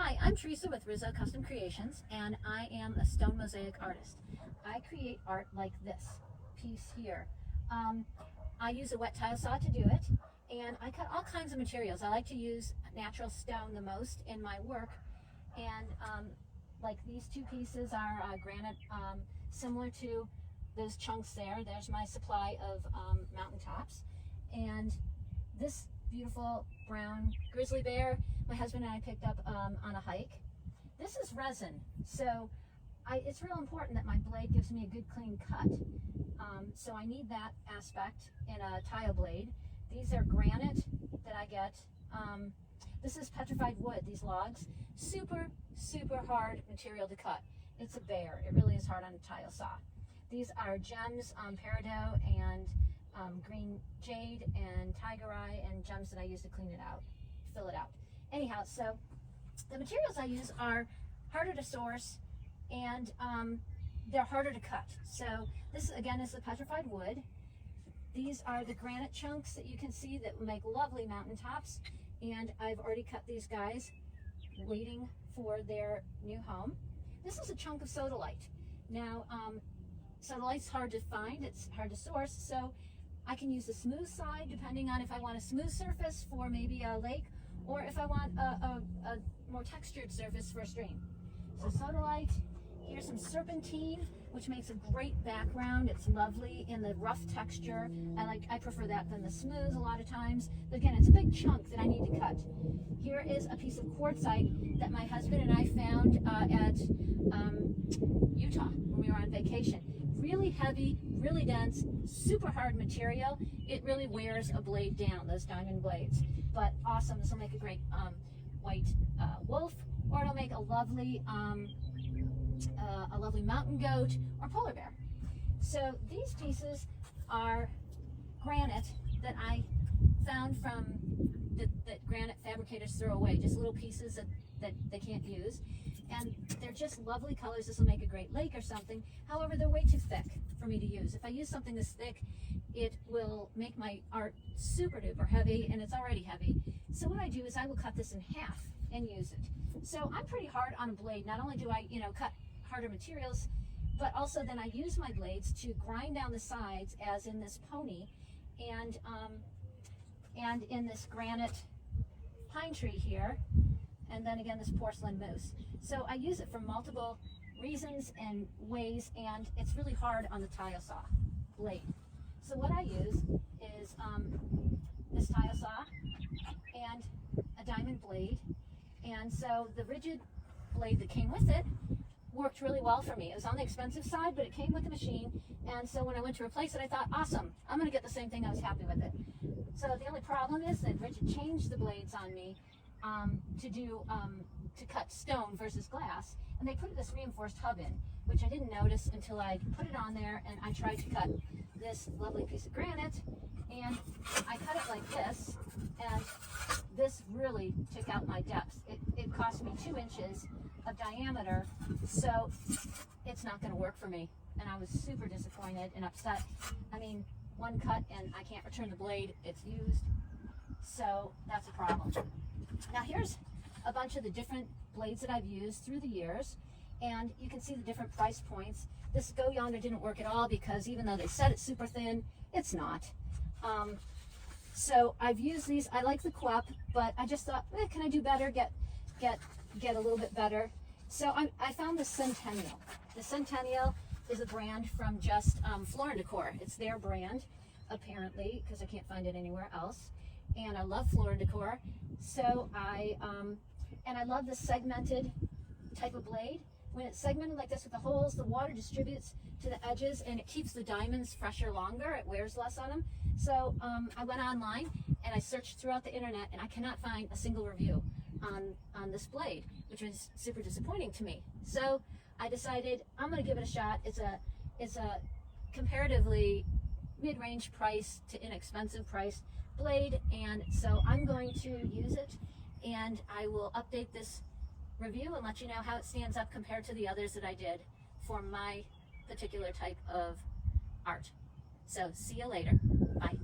Hi, I'm Teresa with Rizzo Custom Creations, and I am a stone mosaic artist. I create art like this piece here. I use a wet tile saw to do it, and I cut all kinds of materials. I like to use natural stone the most in my work, and like these two pieces are granite, similar to those chunks there. There's my supply of mountaintops, and this beautiful brown grizzly bear my husband and I picked up on a hike. This is resin, so it's real important that my blade gives me a good clean cut. So I need that aspect in a tile blade. These are granite that I get. This is petrified wood, these logs. Super, super hard material to cut. It's a bear. It really is hard on a tile saw. These are gems, peridot and green jade and tiger eye and gems that I use to clean it out, fill it out. Anyhow, so the materials I use are harder to source and they're harder to cut. So this again is the petrified wood. These are the granite chunks that you can see that make lovely mountaintops, and I've already cut these guys waiting for their new home. This is a chunk of sodalite. Now sodalite's hard to find, it's hard to source, so I can use the smooth side depending on if I want a smooth surface for maybe a lake or if I want a more textured surface for a stream. So sodalite, here's some serpentine, which makes a great background. It's lovely in the rough texture. I prefer that than the smooth a lot of times. But again, it's a big chunk that I need to cut. Here is a piece of quartzite that my husband and I found at Utah when we were on vacation. Really heavy, really dense, super hard material. It really wears a blade down, those diamond blades. But awesome, this will make a great white wolf, or it'll make a lovely mountain goat or polar bear. So these pieces are granite that I found from that granite fabricators throw away, just little pieces that they can't use. And they're just lovely colors. This will make a great lake or something. However, they're way too thick for me to use. If I use something this thick, it will make my art super duper heavy, and it's already heavy. So what I do is I will cut this in half and use it. So I'm pretty hard on a blade. Not only do I, cut harder materials, but also then I use my blades to grind down the sides, as in this pony, and in this granite pine tree here, and then again this porcelain moose. So I use it for multiple reasons and ways, and it's really hard on the tile saw blade. So what I use is this tile saw and a diamond blade, and so the Ridgid blade that came with it worked really well for me. It was on the expensive side, but it came with the machine, and so when I went to replace it, I thought, awesome, I'm going to get the same thing. I was happy with it. So the only problem is that Ridgid changed the blades on me to cut stone versus glass, and they put this reinforced hub in, which I didn't notice until I put it on there and I tried to cut this lovely piece of granite, and I cut it like this, and this really took out my depth. It cost me 2 inches of diameter, so it's not going to work for me, and I was super disappointed and upset. I mean, one cut and I can't return the blade, it's used, so that's a problem. Now here's a bunch of the different blades that I've used through the years, and you can see the different price points. This GoYonder didn't work at all because even though they said it's super thin, it's not. So I've used these. I like the Quep, but I just thought, can I do better? Get a little bit better. So I found the Sentinel. The Sentinel is a brand from just Decor. It's their brand, apparently, because I can't find it anywhere else. And I love Decor. So I love the segmented type of blade. When it's segmented like this with the holes, the water distributes to the edges and it keeps the diamonds fresher longer. It wears less on them. So I went online and I searched throughout the internet, and I cannot find a single review on this blade, which was super disappointing to me. So I decided I'm going to give it a shot. It's a comparatively mid-range price to inexpensive price blade, and so I'm going to use it, and I will update this review and let you know how it stands up compared to the others that I did for my particular type of art. So see you later. Bye.